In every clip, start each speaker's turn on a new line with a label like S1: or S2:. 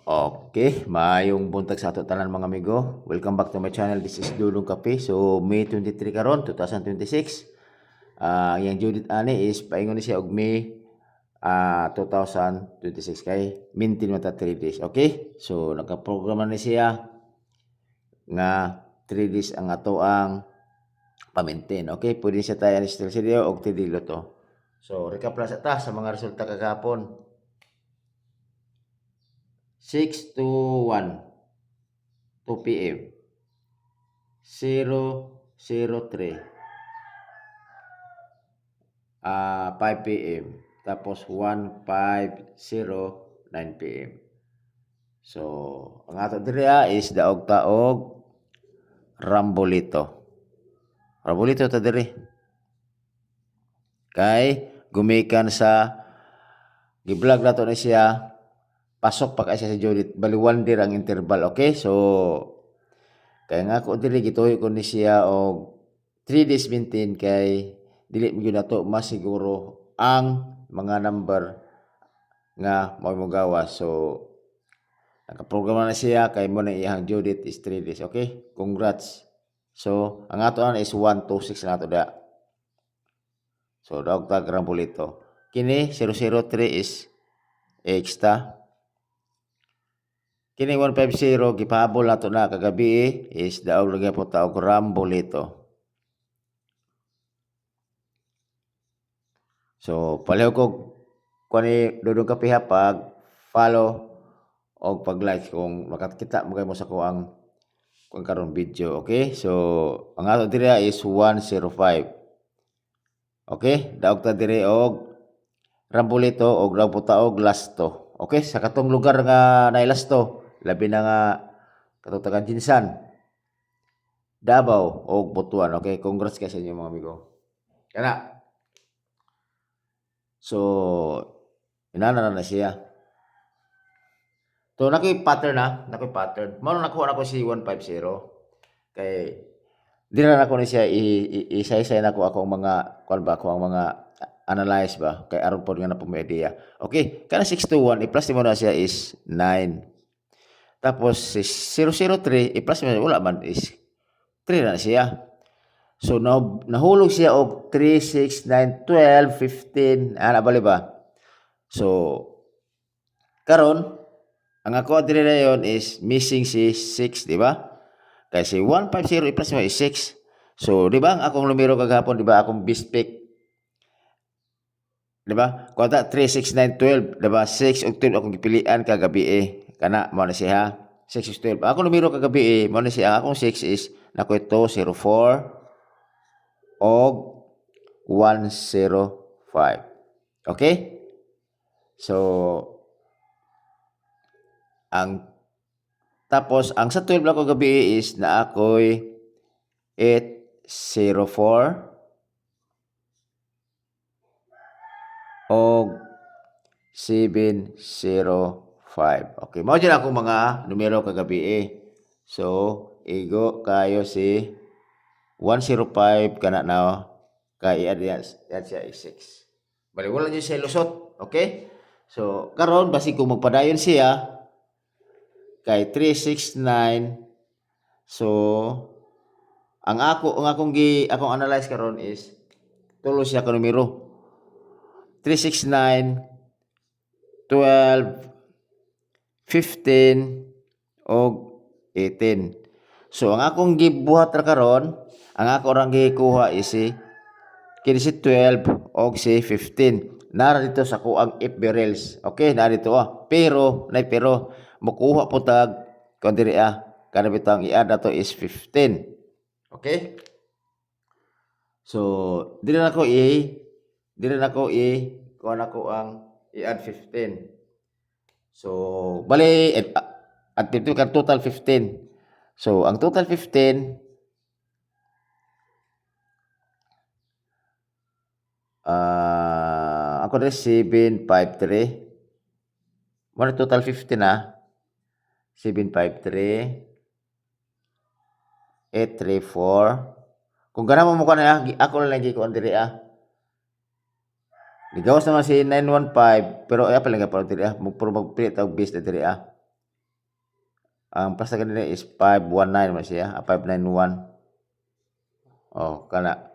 S1: Okay, maayong buntag sa ato tanan mga amigo. Welcome back to my channel. This is Dulong Kape. So, May 23 karon, 2026. Yang Judith ani is paingon ni siya og May 2026 kay mintin mata 3 days. Okay? So, nakaprograma ni siya nga 3 days ang ato ang pamintin. Okay? Pwede siya tayo ni Stel Sidio og tidilo to. So, recap lang sa mga resulta kagapon. 6 to 1, 2 p.m. 0:03, 5 p.m. Tapos 1:50, 9 p.m. So, ang ato diri is daog taog Rambolito. Rambolito ta diri. Kay gumikan sa gi-vlog nato na siya. Pasok pa kay siya sa Judith. Bali 1 day ang interval, okay? So, kaya nga ako dili gituyo ko ni siya og 3 days maintain kay dili mo gyud nato mas siguro ang mga number nga mao mo gawas. So, nakaprograma na siya kay mo na iyang Judith is 3 days, okay? Congrats. So, ang ato is 126 na ato da. So, daog tag Rambolito. Kini 003 is extra. Kini 150 gipahabol nato na kagabi is daog lagi po taog Rambolito. So pareho ko kani Dudong Kape pag follow o pag like kung makakita mo kayo sa ko ang karon video, okay? So ang ato diri is 105. Okay? Daog ta diri og Rambolito og daog po taog Lasto. Okay? Sa katong lugar nga nailasto labi na nga katutagan Jinsan, Davao o Butuan. Okay, congrats kayo sa inyo mga amigo. Kana. So, inana na siya. So, nakoy pattern. Mao nakuha nako si 150. Kay dira na ko ni siya isa-isa na ko akong mga kuan ba ko ang mga analyze ba kay aron pod nga na idea. Okay, kana 621 i-plus mo na siya is 9. Tapos si 003 i-plus mo wala man is 3 na siya. So nahulog siya og 3, 6, 9, 12, 15 ana bali ba? So karon ang ako diri dayon is missing si 6, di ba? Kay si 150 i-plus mo is 6. So di ba ang akong numero kagahapon, di ba akong best pick, di ba? Kuwata 3, 6, 9, 12, di ba? 6 ug 12 akong gipilian kagabi kana mo na siya 6 ug 12. Ako numero kagabi mo na siya akong 6 is nako ito 04 og 105. Okay? So tapos ang sa 12 ako gabi is na ako'y 804 og 705. Okay, mao dyan ako mga numero kagabi. So, igo kayo si 105 kana na kay yan siya is 6. Bali wala niyo siya lusot, okay? So, karon basi kung magpadayon siya kay 369. So, ang akong analyze karon is tulo siya ka numero. 369, 12, 15 og 18. So ang akong gibuhat ra karon, ang ako rang gikuha is kini si 12 og si 15. Nara dito sa kuang FB Reels. Okay, na dito pero makuha po tag kun diri kana bitang i-add ato is 15. Okay? So diri na ko kuha na ko ang i-add 15. So bali at 15 ka total 15. So ang total 15 ako diri 753. Mo total 15 753 834. Kung gana mo na ako lang lagi ko diri Ligawas naman si 915 pero ay pala nga pa diri magpuro magpilit og base na diri Ang plus na kanina is 519 man siya, 591. Oh, kana.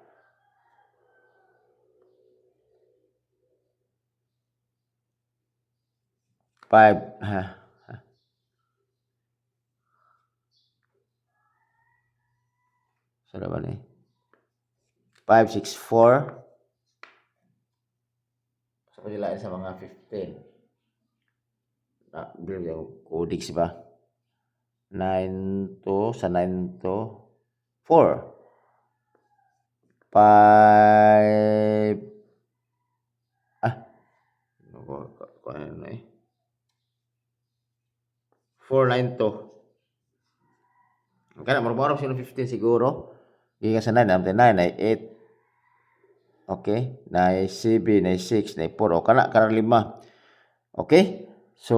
S1: Five, so naman eh. 564. So, kailangan sa mga 15. Bilang yung codex ba? 9 to, sa 9 to, 4. 5, ano eh. 492. Kaya marumorong sino 15 siguro. Giga sa 9, naman 9, ay 8. Okay, na 7, na 6, na 4. O kana 5. Okay? So,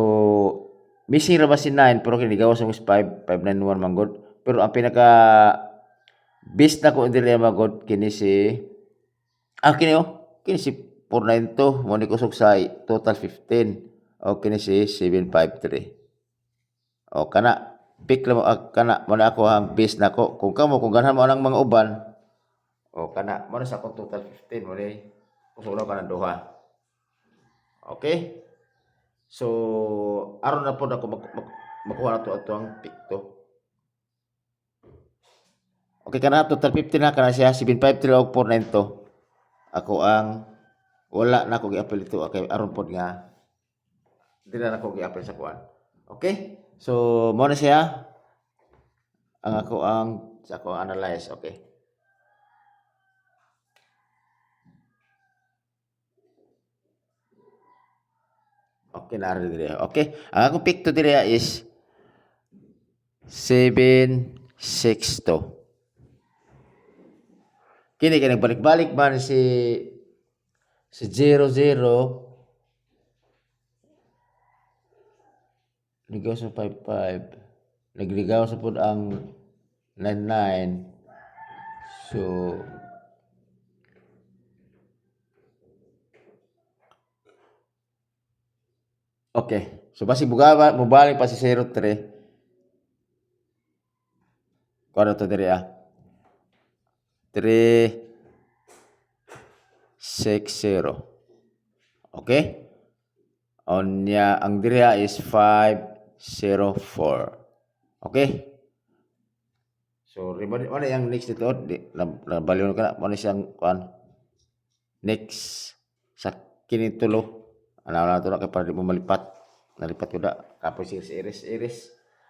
S1: missing ra ba si 9 pero kinigawas mo is 5, 591 man god. Pero ang pinaka best na ko dili magod kini si kini si 492 mo ni kusog sa total 15. O kini si 753. O kana pick lang mo kana mo na ako ang base nako kung ganahan mo ang mga uban o kana mo na sa akong total 15 mo ni kusog ka ng duha. Okay, so aron na po ako makuha na to ato ang pick to. Okay, kana total 15 na kana siya 753 og 492. Ako ang wala na ko gi-apply ito okay aron pod nga dili na ko gi-apply sa kuan. Okay, so mo na siya ang ako ang sa ako analyze. Okay, okay na rin dire. Okay, ang akong pick to dire is 762. Kini kay nagbalik-balik man si 00 ligaw sa 55 nagligaw sa pud ang 99. So okay, so basi mubalik pa si 03. Kuano to dire 360. Okay? Onya ang dire is 504. Okay? So remember ano yung next dito? Nabaliw ka na ano siyang kuan? Next sa kini tulo. Ano to na kay para di mo malipat. Nalipat ko da kapos iris.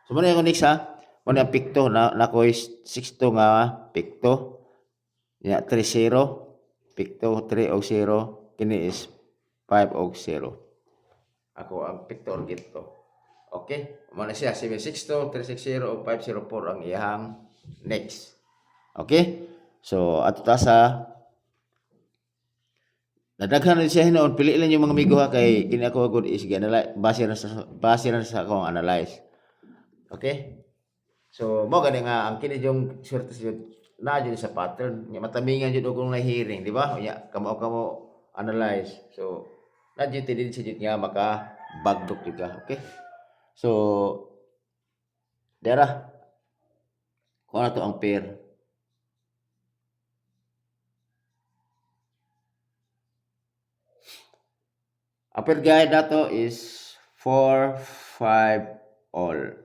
S1: So mo yung next ha? Mo yung pikto na ko is 62 nga pikto. Ya 30 pikto 3 og 0 kini is 5 og 0. Ako ang pikto or gito. Okay? Mo na siya 762 360 og 504 ang iyang next. Okay? So ato ta sa nadaghan rin siya hinoon pili lang yung mga amigo ha kay kini ako good is base na sa akong analyze. Okay? So mo gani nga ang kini yung swerte na jud sa pattern nya matamingan jud og na hearing di ba nya kamo analyze so na jud din sa jud nga maka bagdok jud ka. Okay, so dera kung ano to ang pair ang pair guide nato is 4 5 all.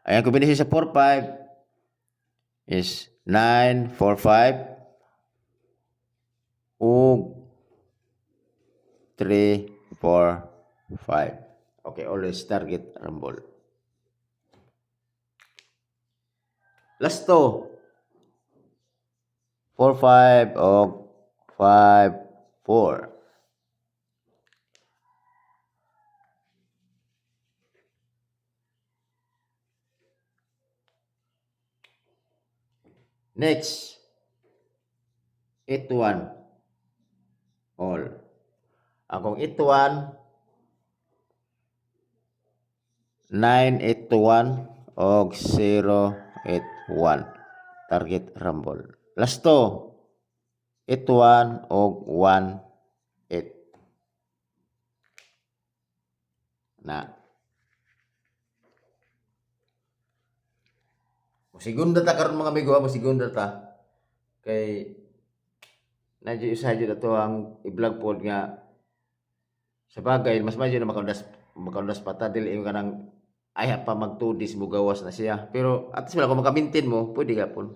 S1: Ayan kombinasyon sa 4 5 is 9 4 5 ug 3 4 5. Okay, always target rumble. Last to 4 5 og 5 4. Next 8-1 all. Akong 8-1 9-8-1 og 0-8-1 target rumble. Last to 8-1 og 1-8 na Segunda ta karon mga amigo, segunda ta. Kay nadyo isa jud ato ang i-vlog pod nga sa bagay mas medyo na makaundas pa ta dili yung kanang ay pa mag 2 days mo gawas na siya. Pero at least wala kung maka-maintain mo, pwede ka po.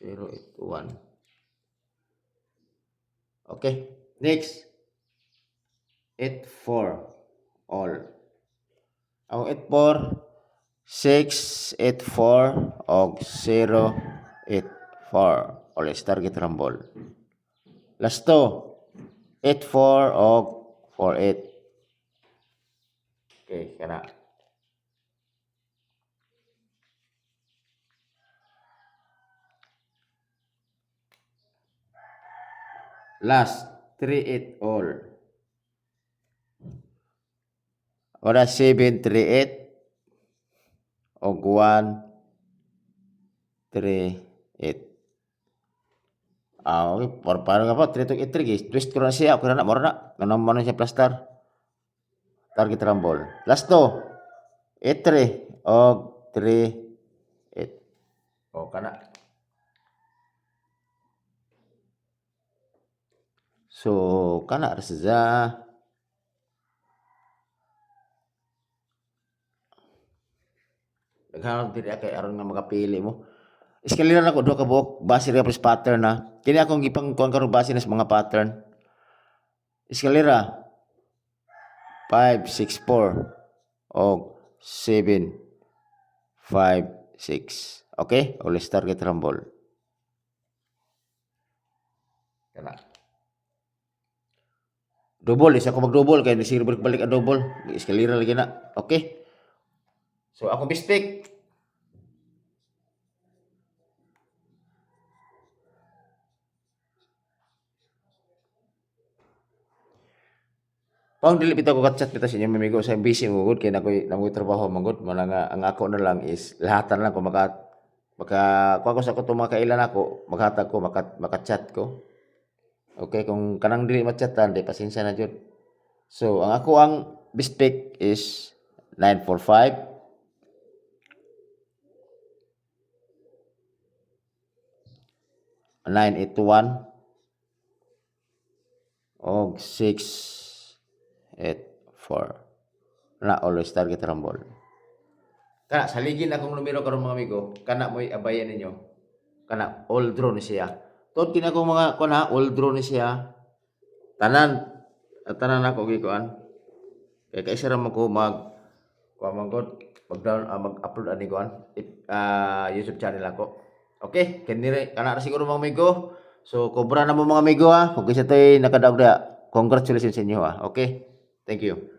S1: 081. Okay, next. 84 all. Ang 84 684 og 084 all target rumble. Last to 84 og 48. Okay, kana. Last 38 all. Ora 738 og 138. Okay, parang nga po, 3 guys. Twist ko na siya. Okay na, mora na. Nanong mo na siya plaster. Target rumble. Last to. 8-3 og 3-8. O, kana. So, kana rasa naghanap diri kay aron nga makapili mo. Eskalera na ko do ka buok base ra plus pattern na. Kini akong gipang kuan karon base na sa mga pattern. Eskalera 5 6 4 og 7 5 6. Okay? Always target rumble. Kana. Double, isa ko mag-double kay nisir balik ang double. Eskalera lagi na. Okay? So ako bistik. Pang dili bitaw ko chat bitaw sa inyo mamigo sa busy mo gud kay nakoy trabaho mangud mo nga ang ako na lang is lahatan lang ko maka kuha ko sa ko tumakailan ako maghatag ko maka-chat ko. Okay, kung kanang dili ma-chatan di pasensya na jud. So ang ako ang bistik is 945 981 og 684 na always target rumble. Kana saligin akong numero karon mga amigo, kana mo'y abayan ninyo. Kana all draw ni siya. Tod kini akong mga kuna all draw ni siya. Tanan ako gikuan. Kay kaisa ra man ko kuha man gud mag-upload ani kuan YouTube channel ako. Okay, kani kana ra siguro mga amigo. So kobra na mo mga amigo ha. Kung kisa tay nakadaog da, congratulations sa inyo ha. Okay? Thank you.